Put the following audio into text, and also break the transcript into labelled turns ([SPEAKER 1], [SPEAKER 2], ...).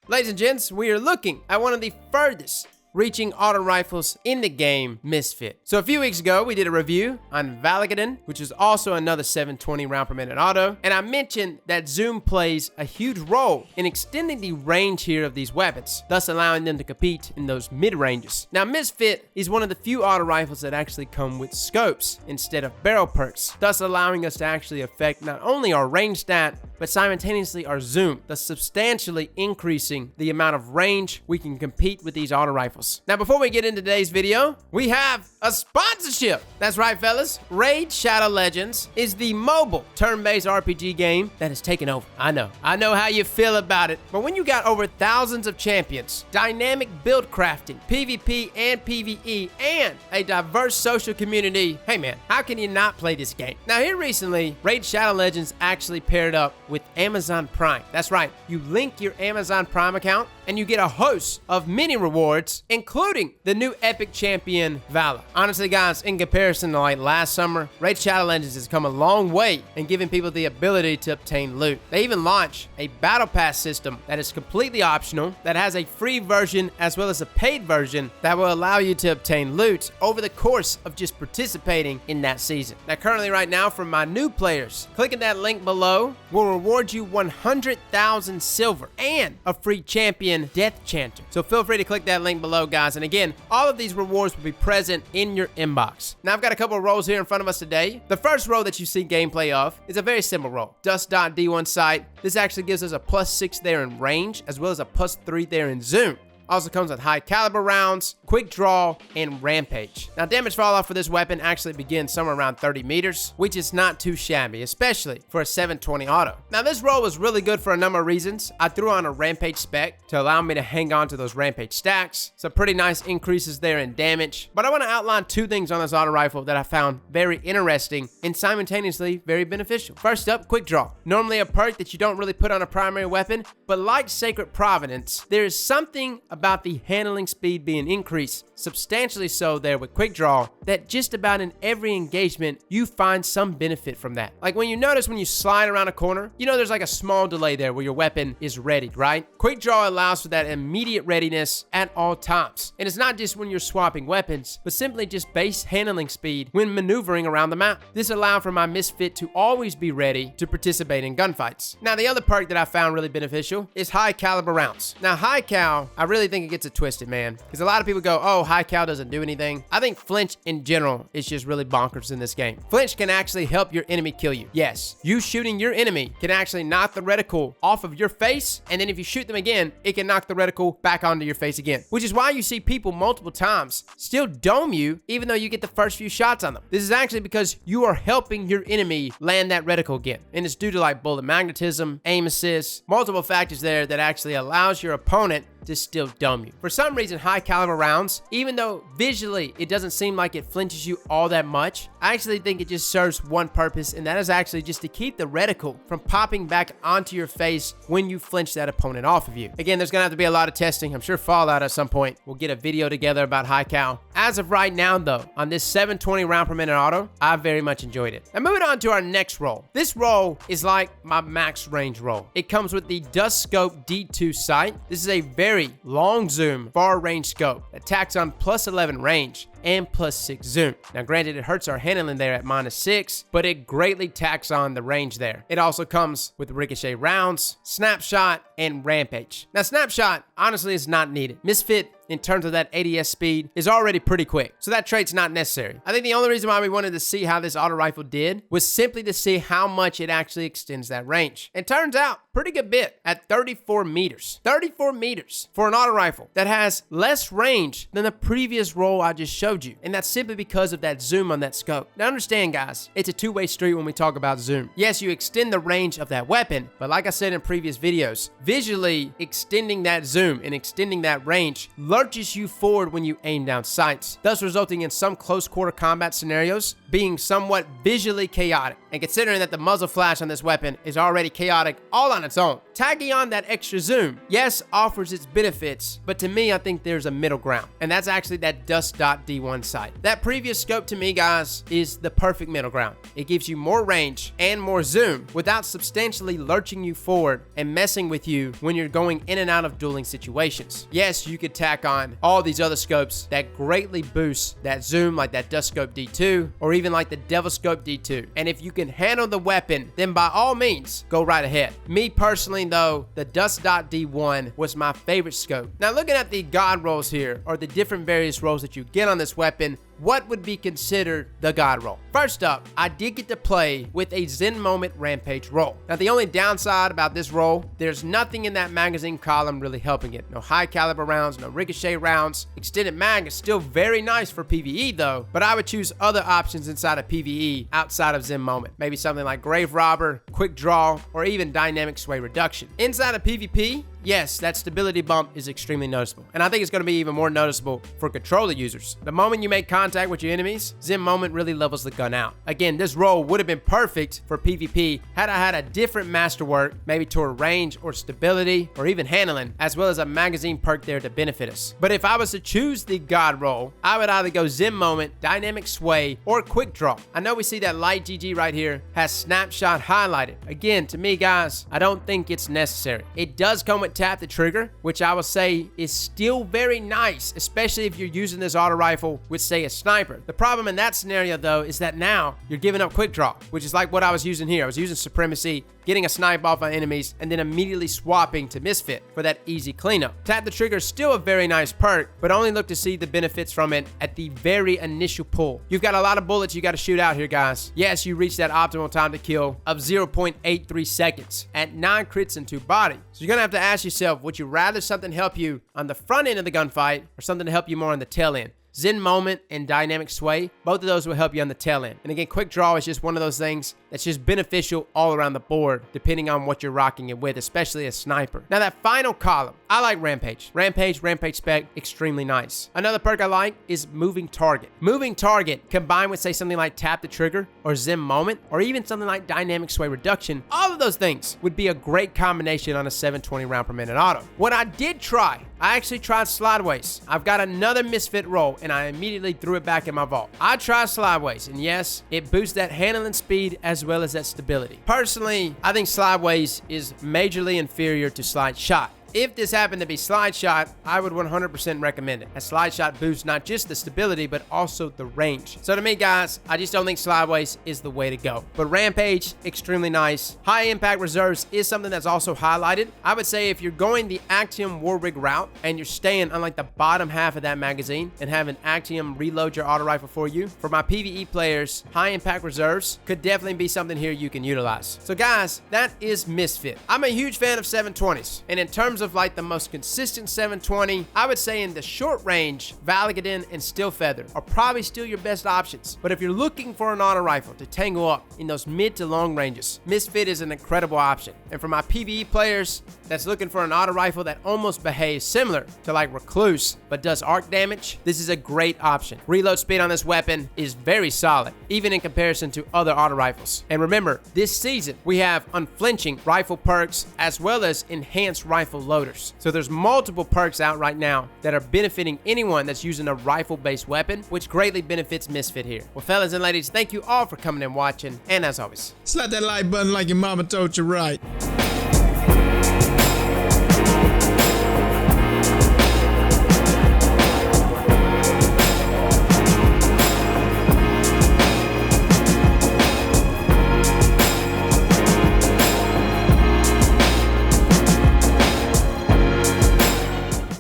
[SPEAKER 1] Ladies and gents, we are looking at one of the furthest reaching auto rifles in the game, Misfit. So a few weeks ago, we did a review on Mellexin, which is also another 720 round per minute auto, and I mentioned that zoom plays a huge role in extending the range here of these weapons, thus allowing them to compete in those mid-ranges. Now, Misfit is one of the few auto rifles that actually come with scopes instead of barrel perks, thus allowing us to actually affect not only our range stat, but simultaneously our zoom, thus substantially increasing the amount of range we can compete with these auto rifles. Now, before we get into today's video, we have a sponsorship. That's right, fellas. Raid Shadow Legends is the mobile turn-based RPG game that has taken over. I know how you feel about it, but when you got over thousands of champions, dynamic build crafting, PvP and PvE, and a diverse social community, hey man, how can you not play this game? Now, here recently, Raid Shadow Legends actually paired up with Amazon Prime. That's right, you link your Amazon Prime account and you get a host of mini rewards, including the new epic champion Vala. Honestly, guys, in comparison to like last summer, Raid Shadow Legends has come a long way in giving people the ability to obtain loot. They even launched a battle pass system that is completely optional, that has a free version as well as a paid version that will allow you to obtain loot over the course of just participating in that season. Now, currently right now, for my new players, clicking that link below will reward you 100,000 silver and a free champion Death Chanter. So feel free to click that link below, guys. And again, all of these rewards will be present in your inbox. Now, I've got a couple of roles here in front of us today. The first role that you see gameplay of is a very simple role. Dust.D1 sight. This actually gives us a +6 there in range, as well as a +3 there in zoom. Also comes with high caliber rounds, quick draw, and rampage. Now, damage fall off for this weapon actually begins somewhere around 30 meters, which is not too shabby, especially for a 720 auto. Now, this roll was really good for a number of reasons. I threw on a rampage spec to allow me to hang on to those rampage stacks. Some pretty nice increases there in damage. But I want to outline two things on this auto rifle that I found very interesting and simultaneously very beneficial. First up, quick draw. Normally a perk that you don't really put on a primary weapon, but like Sacred Providence, there is something about the handling speed being increased, substantially so there with quick draw, that just about in every engagement, you find some benefit from that. Like when you notice when you slide around a corner, you know there's like a small delay there where your weapon is ready, right? Quick draw allows for that immediate readiness at all times. And it's not just when you're swapping weapons, but simply just base handling speed when maneuvering around the map. This allowed for my Misfit to always be ready to participate in gunfights. Now, the other perk that I found really beneficial is high caliber rounds. Now, high cal, I really think it gets it twisted, man, because a lot of people go, oh, high cal doesn't do anything. I think flinch in general is just really bonkers in this game. Flinch can actually help your enemy kill you. Yes, you shooting your enemy can actually knock the reticle off of your face, and then if you shoot them again, it can knock the reticle back onto your face again, which is why you see people multiple times still dome you even though you get the first few shots on them. This is actually because you are helping your enemy land that reticle again, and it's due to like bullet magnetism, aim assist, multiple factors there that actually allows your opponent to still dome you. For some reason, high caliber rounds, even though visually it doesn't seem like it flinches you all that much, I actually think it just serves one purpose, and that is actually just to keep the reticle from popping back onto your face when you flinch that opponent off of you. Again, there's gonna have to be a lot of testing. I'm sure Fallout at some point will get a video together about high cal. As of right now though, on this 720 round per minute auto, I very much enjoyed it. And moving on to our next roll. This roll is like my max range roll. It comes with the Dust Scope D2 sight. This is a very long zoom, far range scope that tacks on +11 range and +6 zoom. Now, granted, it hurts our handling there at -6, but it greatly tacks on the range there. It also comes with ricochet rounds, snapshot, and rampage. Now, snapshot honestly is not needed. Misfit, in terms of that ADS speed, is already pretty quick, so that trait's not necessary. I think the only reason why we wanted to see how this auto rifle did was simply to see how much it actually extends that range. It turns out pretty good bit at 34 meters. 34 meters for an auto rifle that has less range than the previous roll I just showed you, and that's simply because of that zoom on that scope. Now, understand, guys, it's a two-way street when we talk about zoom. Yes, you extend the range of that weapon, but like I said in previous videos, visually extending that zoom and extending that range lurches you forward when you aim down sights, thus resulting in some close quarter combat scenarios being somewhat visually chaotic. And considering that the muzzle flash on this weapon is already chaotic all on its own, tagging on that extra zoom, yes, offers its benefits, but to me, I think there's a middle ground, and that's actually that Dust.D1 D1 sight. That previous scope to me, guys, is the perfect middle ground. It gives you more range and more zoom without substantially lurching you forward and messing with you when you're going in and out of dueling situations. Yes, you could tack on all these other scopes that greatly boost that zoom, like that Dust Scope D2 or even like the Devil Scope D2. And if you can handle the weapon, then by all means, go right ahead. Me personally though, the Dust Dot D1 was my favorite scope. Now looking at the God rolls here, or the different various rolls that you get on this weapon, what would be considered the God roll? First up, I did get to play with a Zen Moment Rampage roll. Now the only downside about this roll, there's nothing in that magazine column really helping it. No high caliber rounds, no ricochet rounds. Extended mag is still very nice for PvE though, but I would choose other options inside of PvE outside of Zen Moment. Maybe something like Grave Robber, Quick Draw, or even Dynamic Sway Reduction. Inside of PvP, yes, that stability bump is extremely noticeable, and I think it's going to be even more noticeable for controller users. The moment you make contact with your enemies, Zen Moment really levels the gun out. Again, this roll would have been perfect for PvP had I had a different masterwork, maybe toward range or stability or even handling, as well as a magazine perk there to benefit us. But if I was to choose the God roll, I would either go Zen Moment, Dynamic Sway, or Quick Draw. I know we see that light GG right here has Snapshot highlighted. Again, to me guys, I don't think it's necessary. It does come with Tap the Trigger, which I will say is still very nice, especially if you're using this auto rifle with, say, a sniper. The problem in that scenario, though, is that now you're giving up Quick Draw, which is like what I was using here. I was using Supremacy, getting a snipe off on enemies, and then immediately swapping to Misfit for that easy cleanup. Tap the Trigger is still a very nice perk, but only look to see the benefits from it at the very initial pull. You've got a lot of bullets you got to shoot out here, guys. Yes, you reach that optimal time to kill of 0.83 seconds at 9 crits and 2 body. So you're going to have to ask yourself, would you rather something help you on the front end of the gunfight or something to help you more on the tail end? Zen Moment and Dynamic Sway, both of those will help you on the tail end. And again, Quick Draw is just one of those things that's just beneficial all around the board, depending on what you're rocking it with, especially a sniper. Now that final column, I like Rampage. Rampage spec, extremely nice. Another perk I like is Moving Target. Moving Target combined with, say, something like Tap the Trigger or Zen Moment, or even something like Dynamic Sway Reduction, all of those things would be a great combination on a 720 round per minute auto. What I did try, I actually tried Slideways. I've got another Misfit roll, and I immediately threw it back in my vault. I tried Slideways, and yes, it boosts that handling speed as well as that stability. Personally, I think Slideways is majorly inferior to Slide Shot. If this happened to be Slide Shot, I would 100% recommend it, as Slide Shot boosts not just the stability, but also the range. So to me, guys, I just don't think Slideways is the way to go. But Rampage, extremely nice. High Impact Reserves is something that's also highlighted. I would say if you're going the Actium Warwick route, and you're staying on like the bottom half of that magazine, and having Actium reload your auto rifle for you, for my PvE players, High Impact Reserves could definitely be something here you can utilize. So guys, that is Misfit. I'm a huge fan of 720s, and in terms of like the most consistent 720, I would say in the short range, Valagadin and Steel Feather are probably still your best options. But if you're looking for an auto rifle to tangle up in those mid to long ranges, Misfit is an incredible option. And for my PvE players that's looking for an auto rifle that almost behaves similar to like Recluse but does arc damage, this is a great option. Reload speed on this weapon is very solid, even in comparison to other auto rifles. And remember, this season we have unflinching rifle perks as well as enhanced rifle loaders. So there's multiple perks out right now that are benefiting anyone that's using a rifle-based weapon, which greatly benefits Misfit here. Well, fellas and ladies, thank you all for coming and watching, and as always,
[SPEAKER 2] slap that like button like your mama told you right.